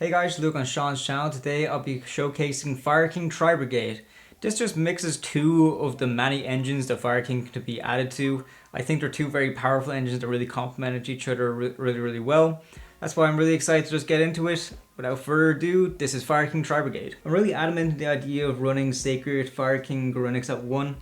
Hey guys, Luke on Sean's channel. Today I'll be showcasing Fire King Tri-Brigade. This just mixes two of the many engines that Fire King could be added to. I think they're two very powerful engines that really complement each other really well. That's why I'm really excited to just get into it. Without further ado, this is Fire King Tri-Brigade. I'm really adamant in the idea of running Sacred Fire King Garunix at 1.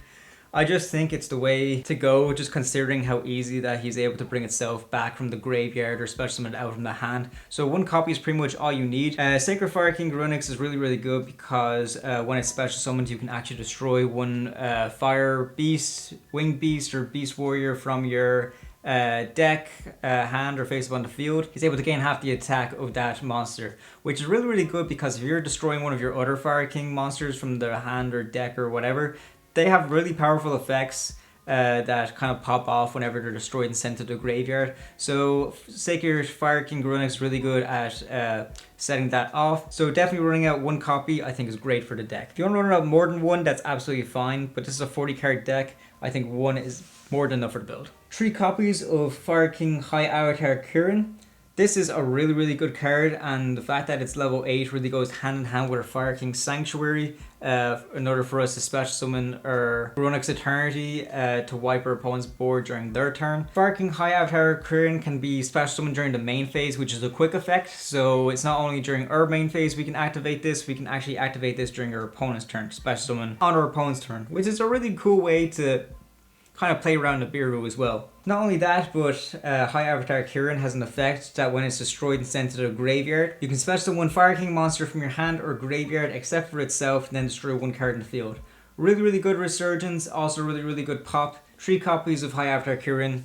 I just think it's the way to go, just considering how easy that he's able to bring itself back from the graveyard or special summon out from the hand. So one copy is pretty much all you need. Sacred Fire King Garunix is really good because when it's special summoned, you can actually destroy one fire beast, winged beast, or beast warrior from your deck, hand, or face up on the field. He's able to gain half the attack of that monster, which is really good because if you're destroying one of your other Fire King monsters from the hand or deck or whatever, they have really powerful effects that kind of pop off whenever they're destroyed and sent to the graveyard. So Sacred Fire King Garunix is really good at setting that off. So definitely running out one copy I think is great for the deck. If you want to run out more than one, that's absolutely fine, but this is a 40 card deck. I think one is more than enough for the build. 3 copies of Fire King High Avatar Kirin. This is a really good card, and the fact that it's level 8 really goes hand in hand with our Fire King Sanctuary in order for us to special summon our Garunix Eternity to wipe our opponent's board during their turn. Fire King High Avatar Kirin can be special summoned during the main phase, which is a quick effect, so it's not only during our main phase we can activate this, we can actually activate this during our opponent's turn, special summon on our opponent's turn, which is a really cool way to kind of play around the Biru as well. Not only that, but High Avatar Kirin has an effect that when it's destroyed and sent to the graveyard, you can special summon one Fire King monster from your hand or graveyard except for itself and then destroy one card in the field. Really good resurgence, also really good pop. 3 copies of High Avatar Kirin,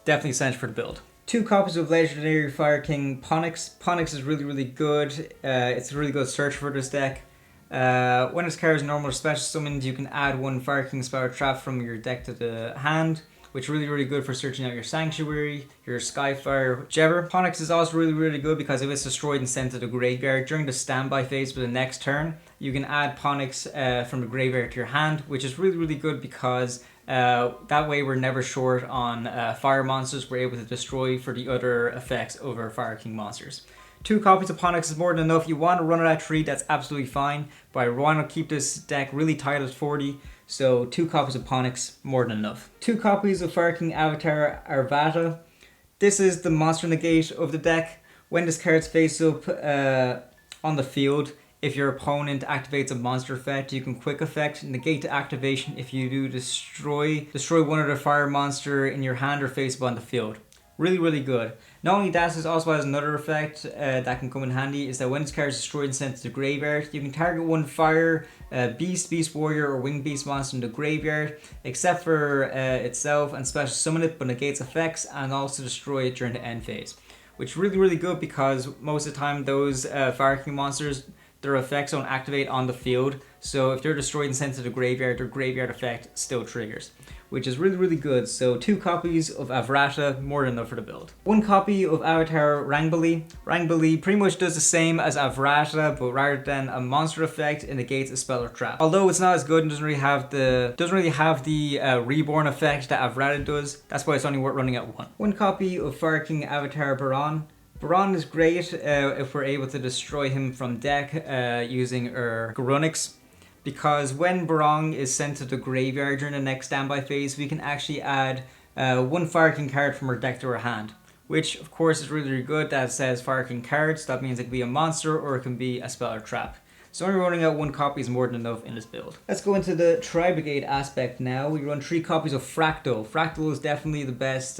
definitely essential for the build. 2 copies of Legendary Fire King Ponix. Ponix is really good. It's a really good search for this deck. When this card is normal or special summoned, you can add one Fire King spell or trap from your deck to the hand, which is really good for searching out your Sanctuary, your Skyfire, whichever. Ponix is also really good because if it's destroyed and sent to the graveyard during the standby phase for the next turn, you can add Ponix from the graveyard to your hand, which is really good because that way we're never short on fire monsters we're able to destroy for the other effects over Fire King monsters. 2 copies of Ponix is more than enough. You want to run it at 3, that's absolutely fine, but I want to keep this deck really tight at 40, so 2 copies of Ponix, more than enough. 2 copies of Fire King Avatar Arvata. This is the monster negate of the deck. When this card's face up on the field, if your opponent activates a monster effect, you can quick effect negate the activation if you do destroy one of the fire monster in your hand or face up on the field. Really good. Not only that, this also has another effect that can come in handy, is that when this card is destroyed and sent to the graveyard, you can target one fire beast warrior, or winged beast monster in the graveyard, except for itself, and special summon it, but negates effects, and also destroy it during the end phase. Which is really good because most of the time those Fire King monsters, their effects don't activate on the field, so if they're destroyed and sent to the graveyard, their graveyard effect still triggers, which is really good. So 2 copies of Arvata, more than enough for the build. 1 copy of Avatar Rangbali. Rangbali pretty much does the same as Arvata, but rather than a monster effect, it negates a spell or trap. Although it's not as good and doesn't really have the reborn effect that Arvata does, that's why it's only worth running at 1. 1 copy of Fire King Avatar Barong. Barong is great if we're able to destroy him from deck using our Garunix, because when Barong is sent to the graveyard during the next standby phase, we can actually add 1 Fire King card from our deck to our hand, which of course is really good that it says Fire King cards. That means it can be a monster or it can be a spell or trap. So only running out 1 copy is more than enough in this build. Let's go into the Tri-Brigade aspect now. We run 3 copies of Fraktall. Fraktall is definitely the best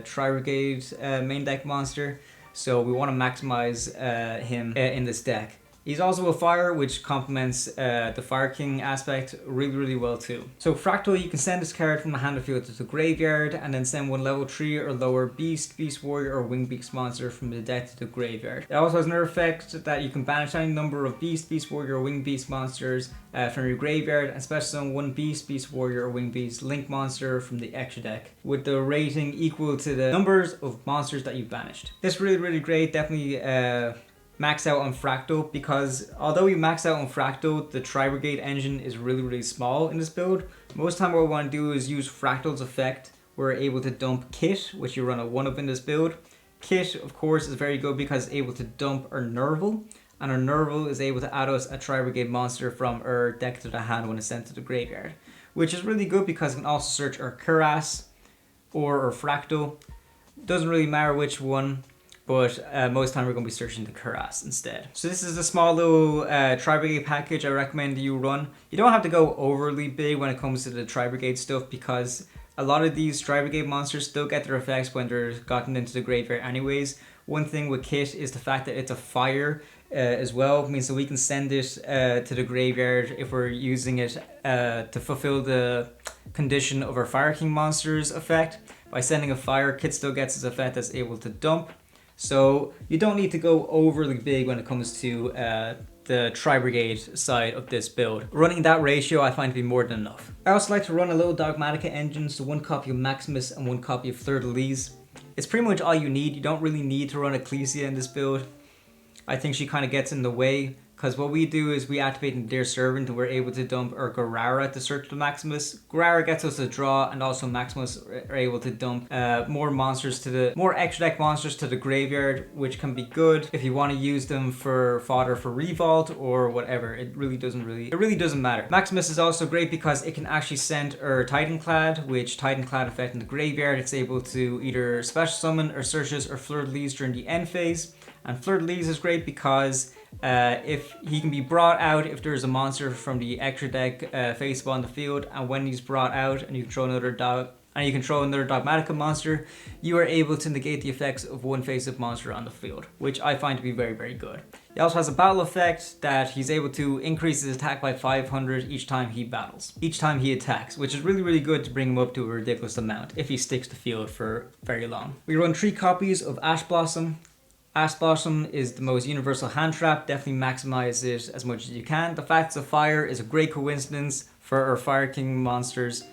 Tri-Brigade main deck monster, so we want to maximize him in this deck. He's also a fire, which complements the Fire King aspect really well too. So Fraktall, you can send this card from the hand or field to the graveyard, and then send one level 3 or lower beast warrior, or winged beast monster from the deck to the graveyard. It also has another effect that you can banish any number of beast warrior, or winged beast monsters from your graveyard, and special summon one beast warrior, or winged beast link monster from the extra deck, with the rating equal to the numbers of monsters that you've banished. This is really great. Definitely max out on Fraktall, because although we max out on Fraktall, the Tri-Brigade engine is really small in this build. Most time what we want to do is use Fraktall's effect. We're able to dump Kitt, which you run a 1 of in this build. Kitt, of course, is very good because it's able to dump our Nervall. and our Nervall is able to add us a Tri-Brigade monster from our deck to the hand when it's sent to the graveyard, which is really good because it can also search our Kerass or our Fraktall. Doesn't really matter which one, but most of the time we're going to be searching the Kerass instead. So this is a small little Tri-Brigade package I recommend you run. You don't have to go overly big when it comes to the Tri-Brigade stuff, because a lot of these Tri-Brigade monsters still get their effects when they're gotten into the graveyard anyways. One thing with Kitt is the fact that it's a fire as well. It means that we can send it to the graveyard if we're using it to fulfill the condition of our Fire King monster's effect. By sending a fire, Kitt still gets its effect that's able to dump. So you don't need to go overly big when it comes to the Tri-Brigade side of this build. Running that ratio I find to be more than enough. I also like to run a little Dogmatika engine, so 1 copy of Maximus and 1 copy of Fleurdelis. It's pretty much all you need. You don't really need to run Ecclesia in this build. I think she kind of gets in the way, because what we do is we activate Nadir Servant and we're able to dump our Garura to search the Maximus. Garura gets us a draw, and also Maximus are able to dump more extra deck monsters to the graveyard, which can be good if you want to use them for fodder for Revolt or whatever. It really doesn't matter. Maximus is also great because it can actually send our Titaniklad, which Titaniklad effect in the graveyard. It's able to either special summon or searches or Fleurdelis during the end phase. And Fleurdelis is great because if he can be brought out if there's a monster from the extra deck face on the field, and when he's brought out and you control another Dogmatika monster, you are able to negate the effects of one face-up monster on the field, which I find to be very, very good. He also has a battle effect that he's able to increase his attack by 500 each time he attacks, which is really, really good to bring him up to a ridiculous amount if he sticks the field for very long. We run 3 copies of Ash Blossom. Ash Blossom is the most universal hand trap. Definitely maximize it as much as you can. The fact it's a fire is a great coincidence for our Fire King monsters.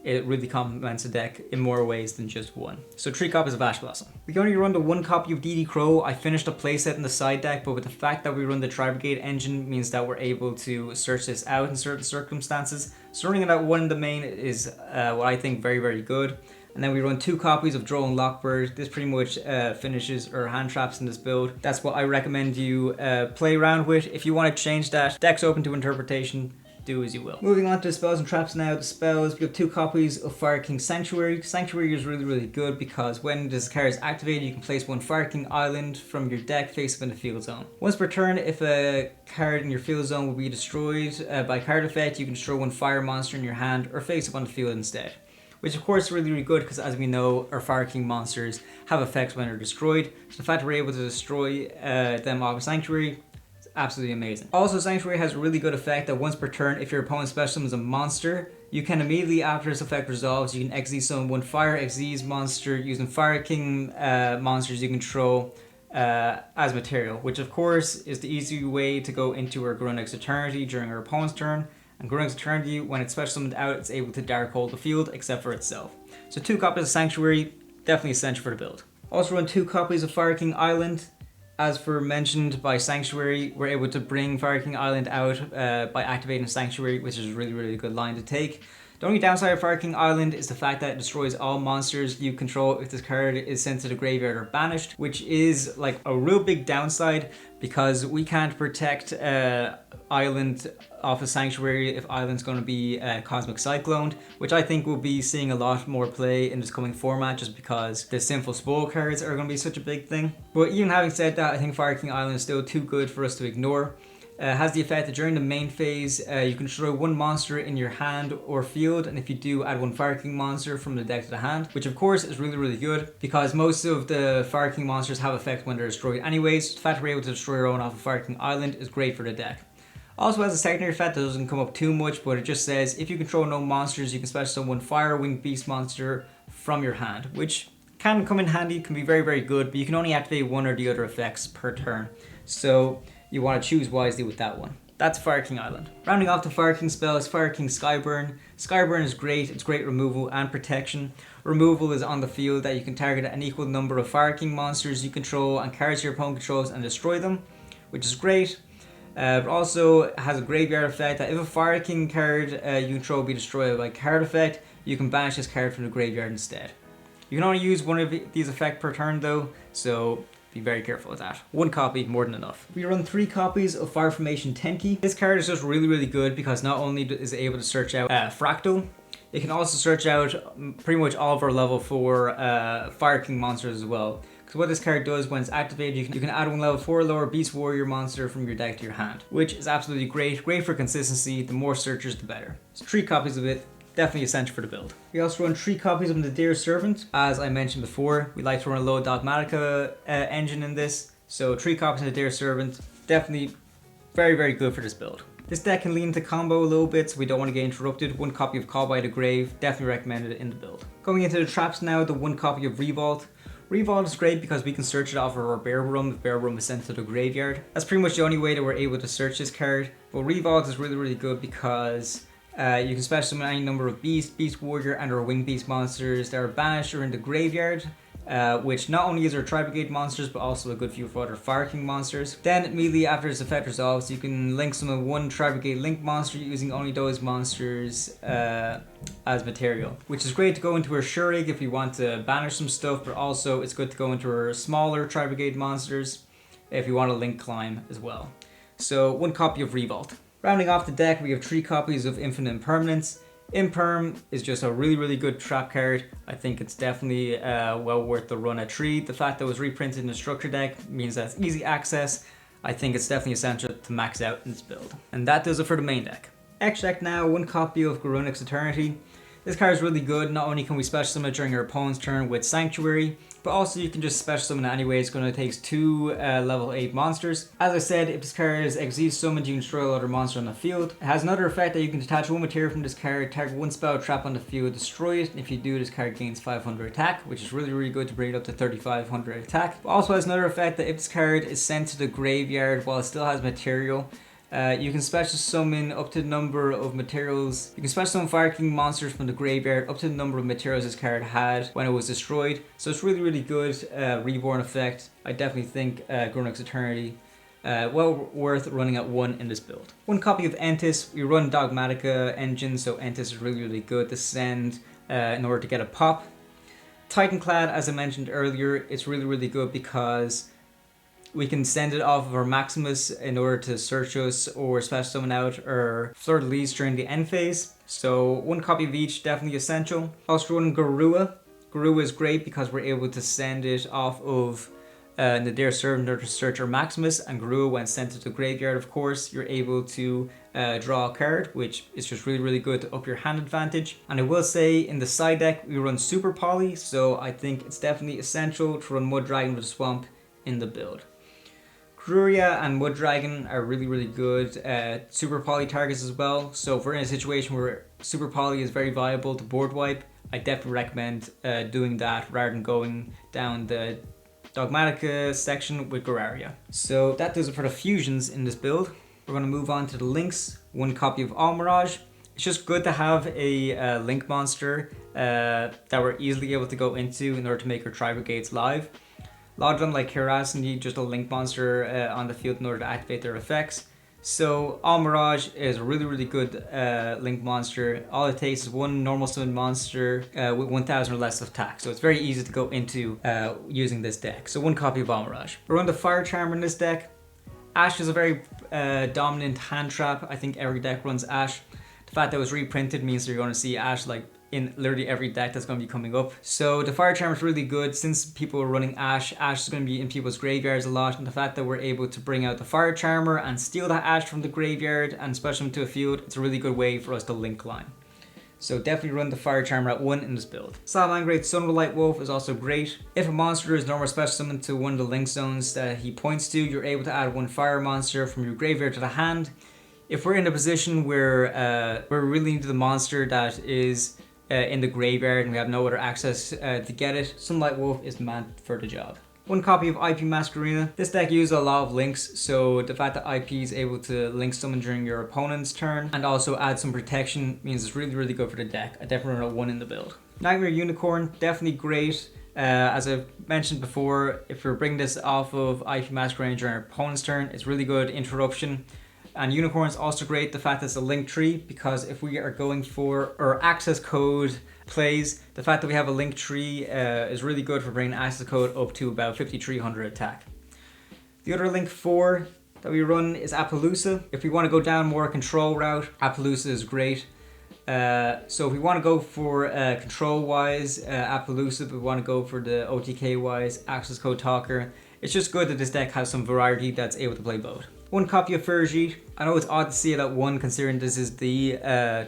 It really complements the deck in more ways than just one. So 3 copies of Ash Blossom. We can only run the 1 copy of DD Crow. I finished a playset in the side deck, but with the fact that we run the Tri-Brigade engine means that we're able to search this out in certain circumstances. So running it out 1 in the main is what I think very, very good. And then we run 2 copies of Droll and Lockbird. This pretty much finishes our hand traps in this build. That's what I recommend you play around with. If you want to change that, deck's open to interpretation. Do as you will. Moving on to the spells and traps now. The spells, we have 2 copies of Fire King Sanctuary. Sanctuary is really, really good because when this card is activated, you can place 1 Fire King Island from your deck face up in the field zone. Once per turn, if a card in your field zone will be destroyed by card effect, you can destroy 1 fire monster in your hand or face up on the field instead. Which of course is really, really good because, as we know, our Fire King monsters have effects when they're destroyed. So the fact that we're able to destroy them off of Sanctuary is absolutely amazing. Also, Sanctuary has a really good effect that once per turn, if your opponent special summons a monster, you can immediately after this effect resolves, you can XZ summon 1 Fire XZ monster using Fire King monsters you control as material, which of course is the easy way to go into our Garunix Eternity during our opponent's turn. And Garunix Eternity, when it's special summoned out, it's able to dark hold the field except for itself. So 2 copies of Sanctuary, definitely essential for the build. Also run 2 copies of Fire King Island. As for mentioned by Sanctuary, we're able to bring Fire King Island out by activating Sanctuary, which is a really, really good line to take. The only downside of Fire King Island is the fact that it destroys all monsters you control if this card is sent to the graveyard or banished, which is like a real big downside because we can't protect Island off of Sanctuary if Island's going to be Cosmic Cyclone, which I think we'll be seeing a lot more play in this coming format just because the Sinful Spoil cards are going to be such a big thing. But even having said that, I think Fire King Island is still too good for us to ignore. Has the effect that during the main phase, you can destroy 1 monster in your hand or field, and if you do, add 1 Fire King monster from the deck to the hand, which of course is really, really good because most of the Fire King monsters have effect when they're destroyed anyways. The fact that we're able to destroy your own off of Fire King Island is great for the deck. Also has a secondary effect that doesn't come up too much, but it just says if you control no monsters, you can special summon 1 Fire Winged Beast monster from your hand, which can come in handy, can be very, very good, but you can only activate 1 or the other effects per turn. So you want to choose wisely with that one. That's Fire King Island. Rounding off the Fire King spell is Fire King Skyburn. Skyburn is great, it's great removal and protection. Removal is on the field that you can target an equal number of Fire King monsters you control and cards your opponent controls and destroy them, which is great. But also has a graveyard effect that if a Fire King card you control be destroyed by card effect, you can banish this card from the graveyard instead. You can only use 1 of these effects per turn though, so be very careful with that. 1 copy, more than enough. We run 3 copies of Fire Formation Tenki. This card is just really good because not only is it able to search out Fraktall, it can also search out pretty much all of our level 4 Fire King monsters as well. So what this card does when it's activated, you can add 1 level 4 lower Beast Warrior monster from your deck to your hand, which is absolutely great. Great for consistency. The more searchers, the better. So 3 copies of it, definitely essential for the build. We also run 3 copies of Nadir Servant. As I mentioned before, we like to run a low Dogmatika engine in this. So 3 copies of Nadir Servant, definitely very good for this build. This deck can lean into combo a little bit, so we don't want to get interrupted. 1 copy of Call by the Grave, definitely recommended in the build. Going into the traps now, the 1 copy of Revolt. Revolt is great because we can search it off of our Bear Room if Bear Room is sent to the graveyard. That's pretty much the only way that we're able to search this card. But Revolt is really good because you can special summon any number of Beast Warrior and or Winged Beast monsters that are banished or in the graveyard. Which not only is our Tri-Brigade monsters, but also a good few for other Fire King monsters. Then immediately after this effect resolves, you can link summon 1 Tri-Brigade Link monster using only those monsters as material. Which is great to go into our Shurig if we want to banish some stuff, but also it's good to go into our smaller Tri-Brigade monsters if you want to link climb as well. So 1 copy of Revolt. Rounding off the deck, we have 3 copies of Infinite Impermanence. Imperm is just a really good trap card. I think it's definitely well worth the run at 3. The fact that it was reprinted in the structure deck means that's easy access. I think it's definitely essential to max out in this build. And that does it for the main deck. X deck now, 1 copy of Garunix Eternity. This card is really good. Not only can we special summon it during your opponent's turn with Sanctuary, but also you can just special summon it anyway. It's going to take 2 level 8 monsters. As I said, if this card is exceed summoned, you can destroy another monster on the field. It has another effect that you can detach 1 material from this card, target 1 spell trap on the field, destroy it. If you do, this card gains 500 attack, which is really good to bring it up to 3500 attack. It also has another effect that if this card is sent to the graveyard while it still has material, you can special summon up to the number of materials. You can special summon Fire King monsters from the graveyard up to the number of materials this card had when it was destroyed. So it's really good reborn effect. I definitely think Garunix Eternity well worth running at 1 in this build. 1 copy of Entis. We run Dogmatika engine, so Entis is really good to send in order to get a pop. Titaniklad, as I mentioned earlier, it's really good because we can send it off of our Maximus in order to search us or special summon out our Fleurdelis during the end phase. So 1 copy of each, definitely essential. Also running Garura. Garura is great because we're able to send it off of Nadir Servant in order to search our Maximus, and Garura, when sent to the graveyard, of course, you're able to draw a card, which is just really good to up your hand advantage. And I will say, in the side deck, we run Super Poly, so I think it's definitely essential to run Mudragon with Swamp in the build. Garura and Mudragon are really good Super Poly targets as well. So if we're in a situation where Super Poly is very viable to board wipe, I definitely recommend doing that rather than going down the Dogmatika section with Garura. So that does it for the fusions in this build. We're going to move on to the links. 1 copy of All Mirage. It's just good to have a link monster that we're easily able to go into in order to make our Tri-Brigades live. A lot of them, like Kerass, need just a link monster on the field in order to activate their effects. So All Mirage is a really good link monster. All it takes is 1 normal summon monster with 1000 or less of attack. So it's very easy to go into using this deck. So 1 copy of All Mirage. We run the Fire Charmer in this deck. Ash is a very dominant hand trap. I think every deck runs Ash. The fact that it was reprinted means you're going to see Ash like in literally every deck that's going to be coming up. So the Fire Charmer is really good since people are running Ash. Ash is going to be in people's graveyards a lot, and the fact that we're able to bring out the Fire Charmer and steal that Ash from the graveyard and special them to a field, it's a really good way for us to link climb. So definitely run the Fire Charmer at 1 in this build. Salamangreat Sunlight Wolf is also great. If a monster is normal special summoned to 1 of the link zones that he points to, you're able to add 1 fire monster from your graveyard to the hand. If we're in a position where we really need the monster that is in the graveyard and we have no other access to get it, Sunlight Wolf is meant for the job. 1 copy of IP Masquerena. This deck uses a lot of links, so the fact that IP is able to link summon during your opponent's turn and also add some protection means it's really good for the deck. I definitely run a 1 in the build. Nightmare Unicorn, definitely great. As I mentioned before, if we're bringing this off of IP Masquerena during our opponent's turn, it's really good interruption. And Unicorn is also great, the fact that it's a link tree, because if we are going for our access code plays. The fact that we have a link tree is really good for bringing access code up to about 5300 attack. The other link 4 that we run is Appaloosa. If we want to go down more control route, Appaloosa is great. So if we want to go for control wise, Appaloosa, if we want to go for the OTK wise, access code Talker, it's just good that this deck has some variety that's able to play both. One copy of Fleurdelis. I know it's odd to see it at 1 considering this is the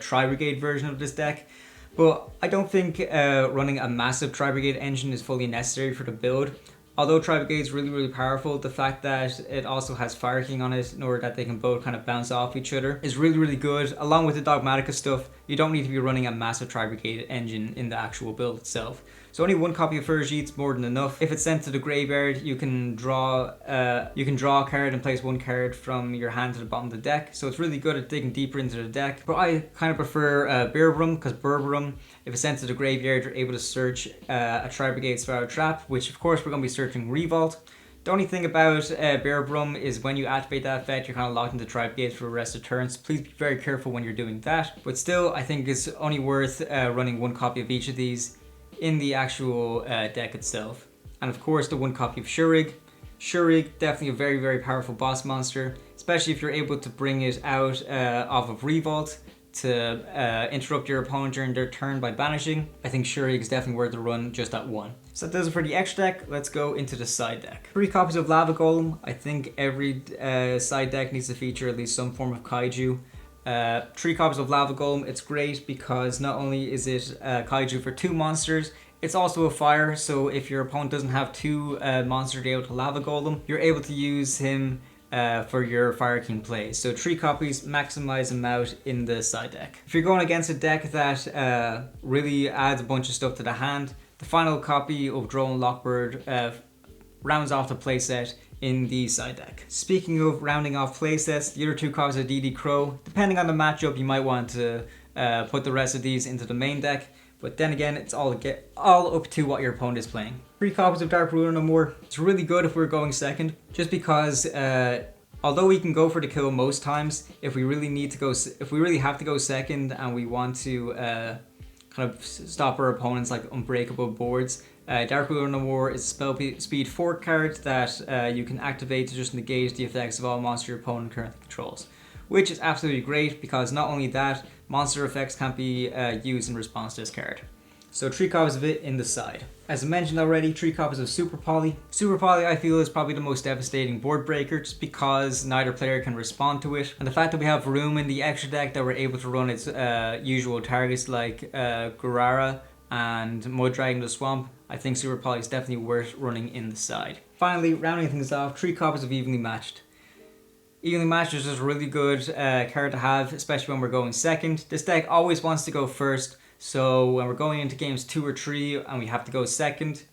Tri-Brigade version of this deck, but I don't think running a massive Tri-Brigade engine is fully necessary for the build. Although Tri-Brigade is really powerful, the fact that it also has Fire King on it in order that they can both kind of bounce off each other is really good. Along with the Dogmatika stuff, you don't need to be running a massive Tri-Brigade engine in the actual build itself. So only 1 copy of Fleurdelis is more than enough. If it's sent to the graveyard, you can draw a card and place 1 card from your hand to the bottom of the deck. So it's really good at digging deeper into the deck. But I kind of prefer Barong, because Barong, if it's sent to the graveyard, you're able to search a Tri-Brigade Spiral Trap, which of course we're going to be searching Revolt. The only thing about Barong is when you activate that effect, you're kind of locked into Tri-Brigade for the rest of turns. Please be very careful when you're doing that. But still, I think it's only worth running 1 copy of each of these in the actual deck itself. And of course the 1 copy of Shurig. Shurig, definitely a very powerful boss monster, especially if you're able to bring it out off of Revolt to interrupt your opponent during their turn by banishing. I think Shurig is definitely worth the run just at 1. So that does it for the extra deck. Let's go into the side deck. 3 copies of Lava Golem. I think every side deck needs to feature at least some form of kaiju. 3 copies of Lava Golem. It's great because not only is it kaiju for 2 monsters, it's also a fire, so if your opponent doesn't have 2 monsters to be able to Lava Golem, you're able to use him for your Fire King plays. So 3 copies, maximize them out in the side deck. If you're going against a deck that really adds a bunch of stuff to the hand, the final copy of Droll and Lockbird rounds off the playset in the side deck. Speaking of rounding off playsets, the other 2 copies of DD Crow. Depending on the matchup, you might want to put the rest of these into the main deck, but then again, it's all up to what your opponent is playing. 3 copies of Dark Ruler No More. It's really good if we're going second, just because although we can go for the kill most times, if we really have to go second and we want to kind of stop our opponents like unbreakable boards, Dark Ruler No More is a spell speed 4 card that you can activate to just negate the effects of all monsters your opponent currently controls, which is absolutely great because not only that, monster effects can't be used in response to this card. So 3 copies of it in the side. As I mentioned already, 3 copies of Super Poly. Super Poly I feel is probably the most devastating board breaker just because neither player can respond to it. And the fact that we have room in the extra deck that we're able to run its usual targets like Garura and Mudragon the Swamp, I think Super Poly is definitely worth running in the side. Finally, rounding things off, 3 copies of Evenly Matched. Evenly Matched is just a really good card to have, especially when we're going second. This deck always wants to go first, so when we're going into games 2 or 3 and we have to go second,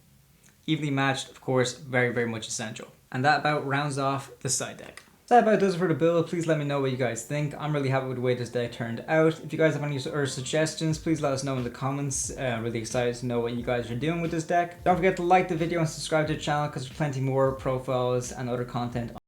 Evenly Matched, of course, very much essential. And that about rounds off the side deck. So that about does it for the build. Please let me know what you guys think. I'm really happy with the way this deck turned out. If you guys have any other suggestions, please let us know in the comments. I'm really excited to know what you guys are doing with this deck. Don't forget to like the video and subscribe to the channel because there's plenty more profiles and other content